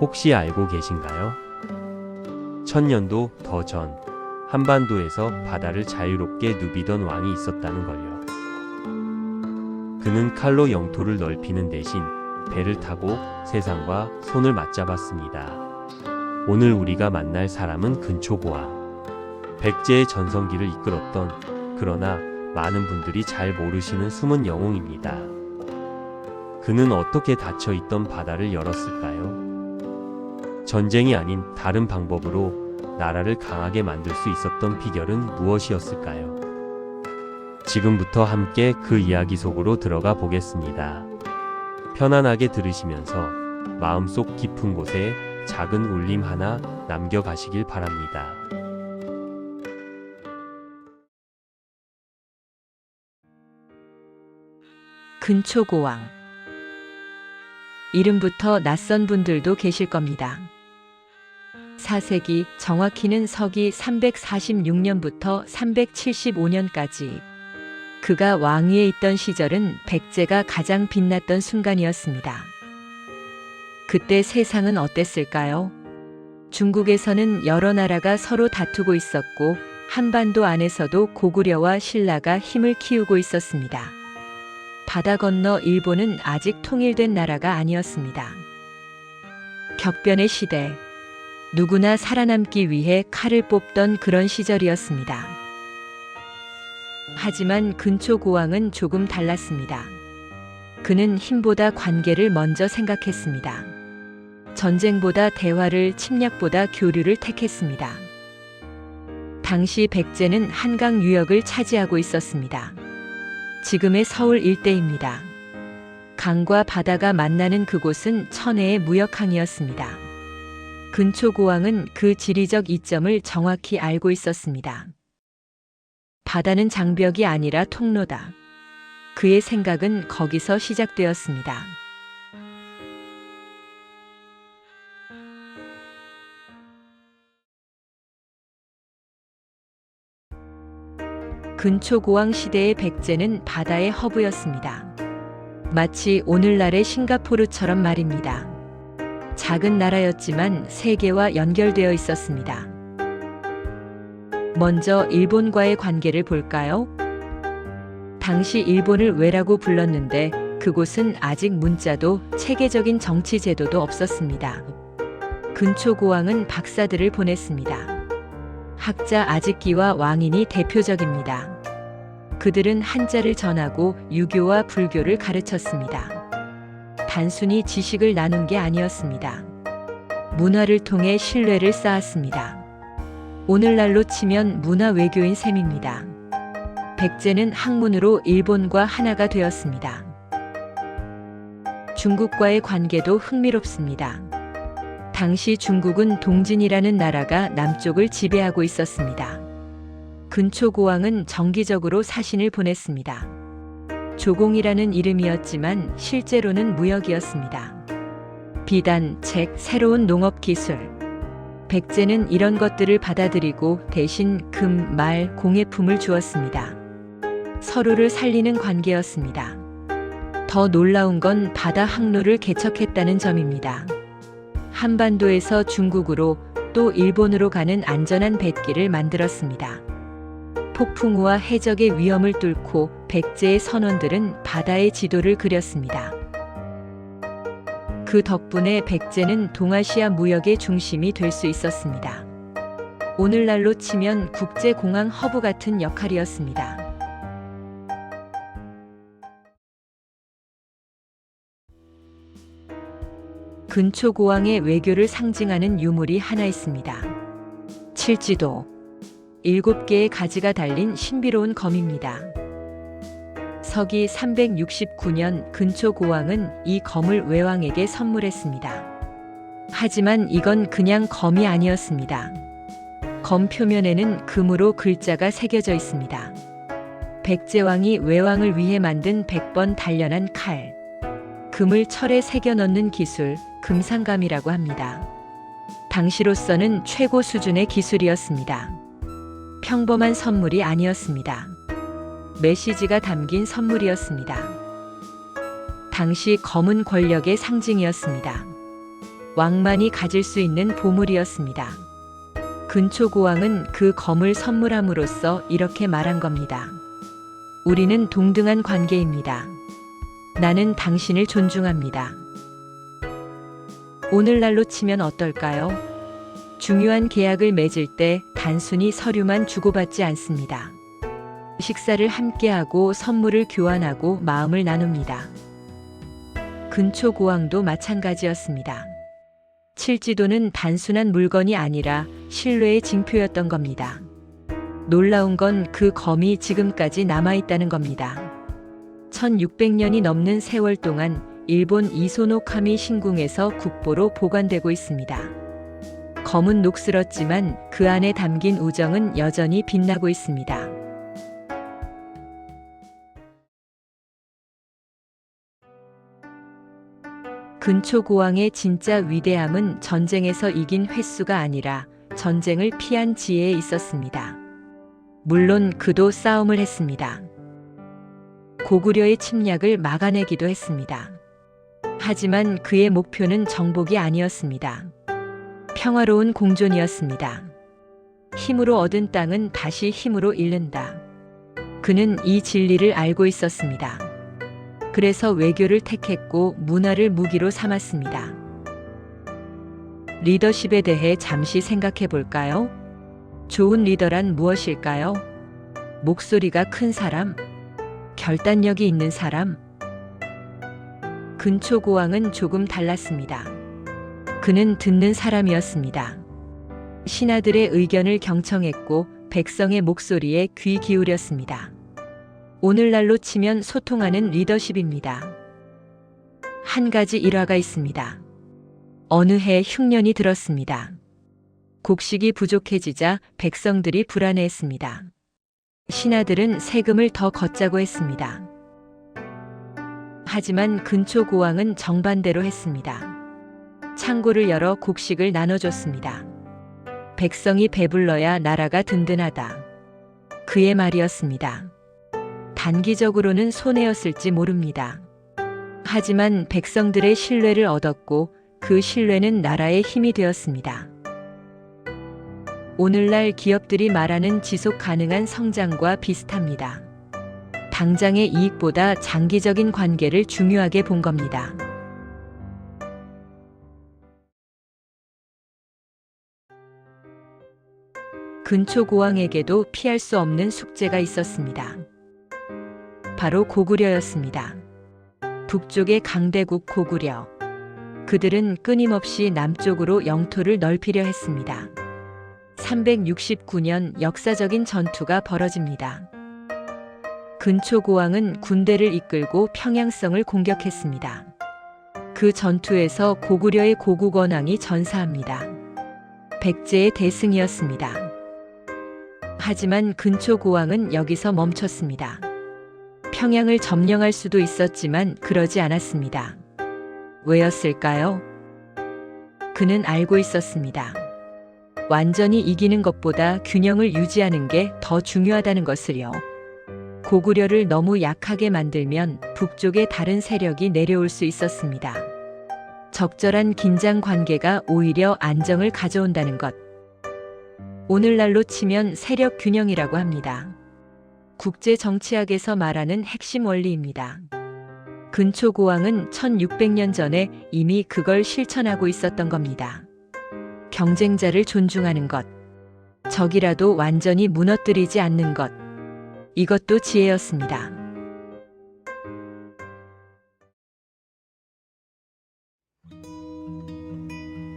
혹시 알고 계신가요? 천년도 더 전, 한반도에서 바다를 자유롭게 누비던 왕이 있었다는 걸요. 그는 칼로 영토를 넓히는 대신 배를 타고 세상과 손을 맞잡았습니다. 오늘 우리가 만날 사람은 근초고왕. 백제의 전성기를 이끌었던, 그러나 많은 분들이 잘 모르시는 숨은 영웅입니다. 그는 어떻게 닫혀있던 바다를 열었을까요? 전쟁이 아닌 다른 방법으로 나라를 강하게 만들 수 있었던 비결은 무엇이었을까요? 지금부터 함께 그 이야기 속으로 들어가 보겠습니다. 편안하게 들으시면서 마음속 깊은 곳에 작은 울림 하나 남겨가시길 바랍니다. 근초고왕. 이름부터 낯선 분들도 계실 겁니다. 4세기, 정확히는 서기 346년부터 375년까지 그가 왕위에 있던 시절은 백제가 가장 빛났던 순간이었습니다. 그때 세상은 어땠을까요? 중국에서는 여러 나라가 서로 다투고 있었고 한반도 안에서도 고구려와 신라가 힘을 키우고 있었습니다. 바다 건너 일본은 아직 통일된 나라가 아니었습니다. 격변의 시대, 누구나 살아남기 위해 칼을 뽑던 그런 시절이었습니다. 하지만 근초고왕은 조금 달랐습니다. 그는 힘보다 관계를 먼저 생각했습니다. 전쟁보다 대화를, 침략보다 교류를 택했습니다. 당시 백제는 한강 유역을 차지하고 있었습니다. 지금의 서울 일대입니다. 강과 바다가 만나는 그곳은 천혜의 무역항이었습니다. 근초고왕은 그 지리적 이점을 정확히 알고 있었습니다. 바다는 장벽이 아니라 통로다. 그의 생각은 거기서 시작되었습니다. 근초고왕 시대의 백제는 바다의 허브였습니다. 마치 오늘날의 싱가포르처럼 말입니다. 작은 나라였지만 세계와 연결되어 있었습니다. 먼저 일본과의 관계를 볼까요? 당시 일본을 왜라고 불렀는데 그곳은 아직 문자도 체계적인 정치 제도도 없었습니다. 근초고왕은 박사들을 보냈습니다. 학자 아즈키와 왕인이 대표적입니다. 그들은 한자를 전하고 유교와 불교를 가르쳤습니다. 단순히 지식을 나눈 게 아니었습니다. 문화를 통해 신뢰를 쌓았습니다. 오늘날로 치면 문화 외교인 셈입니다. 백제는 학문으로 일본과 하나가 되었습니다. 중국과의 관계도 흥미롭습니다. 당시 중국은 동진이라는 나라가 남쪽을 지배하고 있었습니다. 근초고왕은 정기적으로 사신을 보냈습니다. 조공이라는 이름이었지만 실제로는 무역이었습니다. 비단, 책, 새로운 농업 기술. 백제는 이런 것들을 받아들이고 대신 금, 말, 공예품을 주었습니다. 서로를 살리는 관계였습니다. 더 놀라운 건 바다 항로를 개척했다는 점입니다. 한반도에서 중국으로 또 일본으로 가는 안전한 뱃길을 만들었습니다. 폭풍우와 해적의 위험을 뚫고 백제의 선원들은 바다의 지도를 그렸습니다. 그 덕분에 백제는 동아시아 무역의 중심이 될 수 있었습니다. 오늘날로 치면 국제공항 허브 같은 역할이었습니다. 근초고왕의 외교를 상징하는 유물이 하나 있습니다. 칠지도. 7개의 가지가 달린 신비로운 검입니다. 서기 369년 근초고왕은 이 검을 외왕에게 선물했습니다. 하지만 이건 그냥 검이 아니었습니다. 검 표면에는 금으로 글자가 새겨져 있습니다. 백제왕이 외왕을 위해 만든 100번 단련한 칼. 금을 철에 새겨 넣는 기술, 금상감이라고 합니다. 당시로서는 최고 수준의 기술이었습니다. 평범한 선물이 아니었습니다. 메시지가 담긴 선물이었습니다. 당시 검은 권력의 상징이었습니다. 왕만이 가질 수 있는 보물이었습니다. 근초고왕은 그 검을 선물함으로써 이렇게 말한 겁니다. 우리는 동등한 관계입니다. 나는 당신을 존중합니다. 오늘날로 치면 어떨까요? 중요한 계약을 맺을 때 단순히 서류만 주고받지 않습니다. 식사를 함께하고 선물을 교환하고 마음을 나눕니다. 근초고왕도 마찬가지였습니다. 칠지도는 단순한 물건이 아니라 신뢰의 징표였던 겁니다. 놀라운 건 그 검이 지금까지 남아있다는 겁니다. 1600년이 넘는 세월 동안 일본 이소노카미 신궁에서 국보로 보관되고 있습니다. 검은 녹슬었지만 그 안에 담긴 우정은 여전히 빛나고 있습니다. 근초고왕의 진짜 위대함은 전쟁에서 이긴 횟수가 아니라 전쟁을 피한 지혜에 있었습니다. 물론 그도 싸움을 했습니다. 고구려의 침략을 막아내기도 했습니다. 하지만 그의 목표는 정복이 아니었습니다. 평화로운 공존이었습니다. 힘으로 얻은 땅은 다시 힘으로 잃는다. 그는 이 진리를 알고 있었습니다. 그래서 외교를 택했고 문화를 무기로 삼았습니다. 리더십에 대해 잠시 생각해 볼까요? 좋은 리더란 무엇일까요? 목소리가 큰 사람? 결단력이 있는 사람? 근초고왕은 조금 달랐습니다. 그는 듣는 사람이었습니다. 신하들의 의견을 경청했고 백성의 목소리에 귀 기울였습니다. 오늘날로 치면 소통하는 리더십입니다. 한 가지 일화가 있습니다. 어느 해 흉년이 들었습니다. 곡식이 부족해지자 백성들이 불안해했습니다. 신하들은 세금을 더 걷자고 했습니다. 하지만 근초고왕은 정반대로 했습니다. 창고를 열어 곡식을 나눠줬습니다. 백성이 배불러야 나라가 든든하다. 그의 말이었습니다. 단기적으로는 손해였을지 모릅니다. 하지만 백성들의 신뢰를 얻었고 그 신뢰는 나라의 힘이 되었습니다. 오늘날 기업들이 말하는 지속 가능한 성장과 비슷합니다. 당장의 이익보다 장기적인 관계를 중요하게 본 겁니다. 근초고왕에게도 피할 수 없는 숙제가 있었습니다. 바로 고구려였습니다. 북쪽의 강대국 고구려. 그들은 끊임없이 남쪽으로 영토를 넓히려 했습니다. 369년 역사적인 전투가 벌어집니다. 근초고왕은 군대를 이끌고 평양성을 공격했습니다. 그 전투에서 고구려의 고국원왕이 전사합니다. 백제의 대승이었습니다. 하지만 근초고왕은 여기서 멈췄습니다. 평양을 점령할 수도 있었지만 그러지 않았습니다. 왜였을까요? 그는 알고 있었습니다. 완전히 이기는 것보다 균형을 유지하는 게 더 중요하다는 것을요. 고구려를 너무 약하게 만들면 북쪽의 다른 세력이 내려올 수 있었습니다. 적절한 긴장 관계가 오히려 안정을 가져온다는 것. 오늘날로 치면 세력 균형이라고 합니다. 국제 정치학에서 말하는 핵심 원리입니다. 근초고왕은 1600년 전에 이미 그걸 실천하고 있었던 겁니다. 경쟁자를 존중하는 것, 적이라도 완전히 무너뜨리지 않는 것, 이것도 지혜였습니다.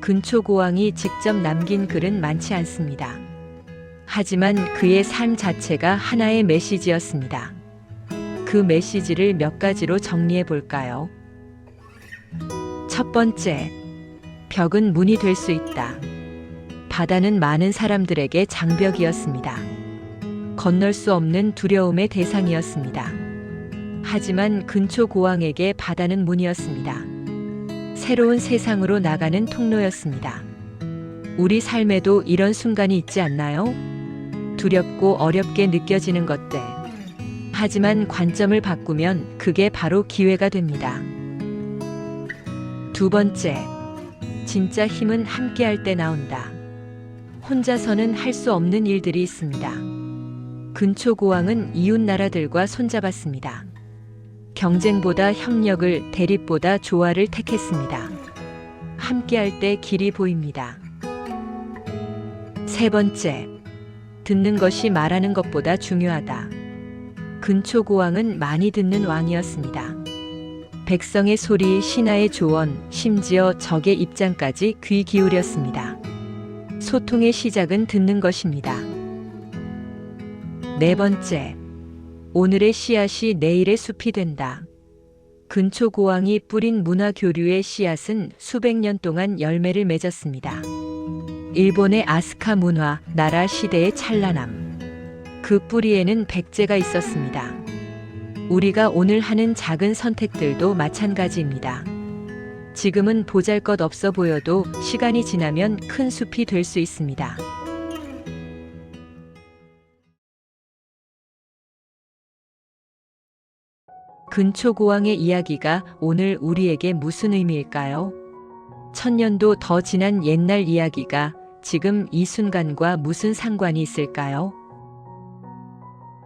근초고왕이 직접 남긴 글은 많지 않습니다. 하지만 그의 삶 자체가 하나의 메시지였습니다. 그 메시지를 몇 가지로 정리해 볼까요? 첫 번째, 벽은 문이 될 수 있다. 바다는 많은 사람들에게 장벽이었습니다. 건널 수 없는 두려움의 대상이었습니다. 하지만 근초고왕에게 바다는 문이었습니다. 새로운 세상으로 나가는 통로였습니다. 우리 삶에도 이런 순간이 있지 않나요? 두렵고 어렵게 느껴지는 것들. 하지만 관점을 바꾸면 그게 바로 기회가 됩니다. 두 번째, 진짜 힘은 함께할 때 나온다. 혼자서는 할 수 없는 일들이 있습니다. 근초고왕은 이웃 나라들과 손잡았습니다. 경쟁보다 협력을, 대립보다 조화를 택했습니다. 함께할 때 길이 보입니다. 세 번째, 듣는 것이 말하는 것보다 중요하다. 근초고왕은 많이 듣는 왕이었습니다. 백성의 소리, 신하의 조언, 심지어 적의 입장까지 귀 기울였습니다. 소통의 시작은 듣는 것입니다. 네 번째, 오늘의 씨앗이 내일의 숲이 된다. 근초고왕이 뿌린 문화 교류의 씨앗은 수백 년 동안 열매를 맺었습니다. 일본의 아스카 문화, 나라 시대의 찬란함. 그 뿌리에는 백제가 있었습니다. 우리가 오늘 하는 작은 선택들도 마찬가지입니다. 지금은 보잘것없어 보여도 시간이 지나면 큰 숲이 될 수 있습니다. 근초고왕의 이야기가 오늘 우리에게 무슨 의미일까요? 천년도 더 지난 옛날 이야기가 지금 이 순간과 무슨 상관이 있을까요?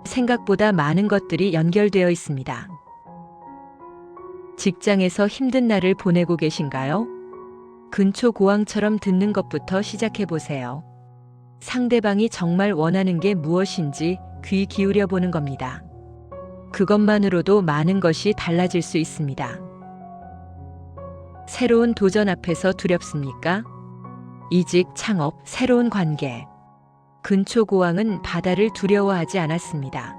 생각보다 많은 것들이 연결되어 있습니다. 직장에서 힘든 날을 보내고 계신가요? 근초고왕처럼 듣는 것부터 시작해 보세요. 상대방이 정말 원하는 게 무엇인지 귀 기울여 보는 겁니다. 그것만으로도 많은 것이 달라질 수 있습니다. 새로운 도전 앞에서 두렵습니까? 이직, 창업, 새로운 관계. 근초고왕은 바다를 두려워하지 않았습니다.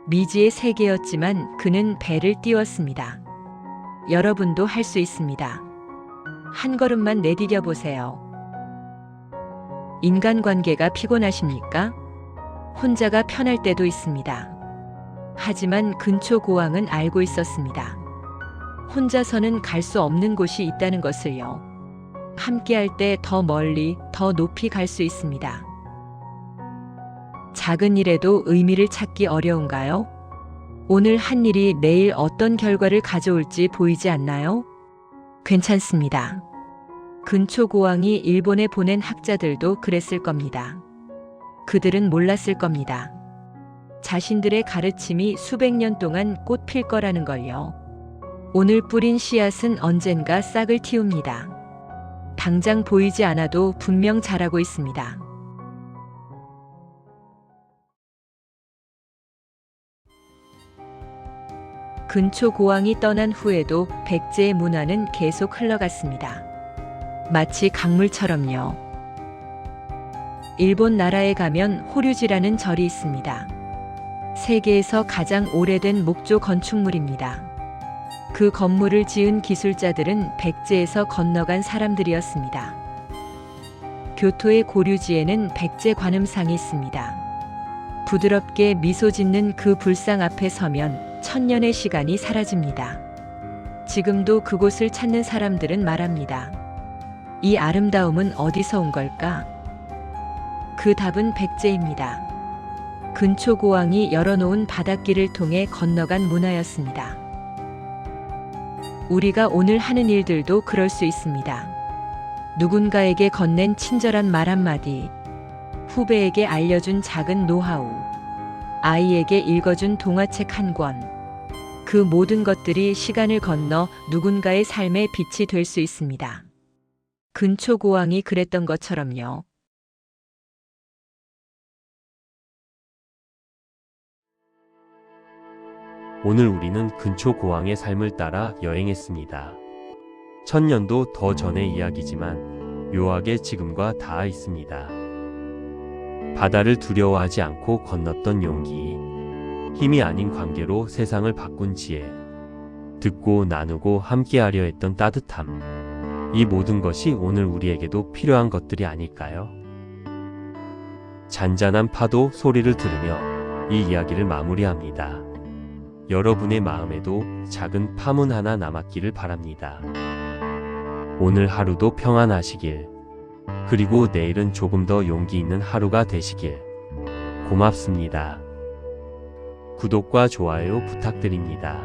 미지의 세계였지만 그는 배를 띄웠습니다. 여러분도 할 수 있습니다. 한 걸음만 내디뎌 보세요. 인간관계가 피곤하십니까? 혼자가 편할 때도 있습니다. 하지만 근초고왕은 알고 있었습니다. 혼자서는 갈 수 없는 곳이 있다는 것을요. 함께할 때 더 멀리, 더 높이 갈 수 있습니다. 작은 일에도 의미를 찾기 어려운가요? 오늘 한 일이 내일 어떤 결과를 가져올지 보이지 않나요? 괜찮습니다. 근초고왕이 일본에 보낸 학자들도 그랬을 겁니다. 그들은 몰랐을 겁니다. 자신들의 가르침이 수백 년 동안 꽃 필 거라는 걸요. 오늘 뿌린 씨앗은 언젠가 싹을 틔웁니다. 당장 보이지 않아도 분명 자라고 있습니다. 근초고왕이 떠난 후에도 백제의 문화는 계속 흘러갔습니다. 마치 강물처럼요. 일본 나라에 가면 호류지라는 절이 있습니다. 세계에서 가장 오래된 목조 건축물입니다. 그 건물을 지은 기술자들은 백제에서 건너간 사람들이었습니다. 교토의 고류지에는 백제 관음상이 있습니다. 부드럽게 미소 짓는 그 불상 앞에 서면 천년의 시간이 사라집니다. 지금도 그곳을 찾는 사람들은 말합니다. 이 아름다움은 어디서 온 걸까? 그 답은 백제입니다. 근초고왕이 열어놓은 바닷길을 통해 건너간 문화였습니다. 우리가 오늘 하는 일들도 그럴 수 있습니다. 누군가에게 건넨 친절한 말 한마디, 후배에게 알려준 작은 노하우, 아이에게 읽어준 동화책 한 권. 그 모든 것들이 시간을 건너 누군가의 삶의 빛이 될 수 있습니다. 근초고왕이 그랬던 것처럼요. 오늘 우리는 근초고왕의 삶을 따라 여행했습니다. 천년도 더 전의 이야기지만 묘하게 지금과 닿아 있습니다. 바다를 두려워하지 않고 건넜던 용기, 힘이 아닌 관계로 세상을 바꾼 지혜, 듣고 나누고 함께하려 했던 따뜻함, 이 모든 것이 오늘 우리에게도 필요한 것들이 아닐까요? 잔잔한 파도 소리를 들으며 이 이야기를 마무리합니다. 여러분의 마음에도 작은 파문 하나 남았기를 바랍니다. 오늘 하루도 평안하시길, 그리고 내일은 조금 더 용기 있는 하루가 되시길. 고맙습니다. 구독과 좋아요 부탁드립니다.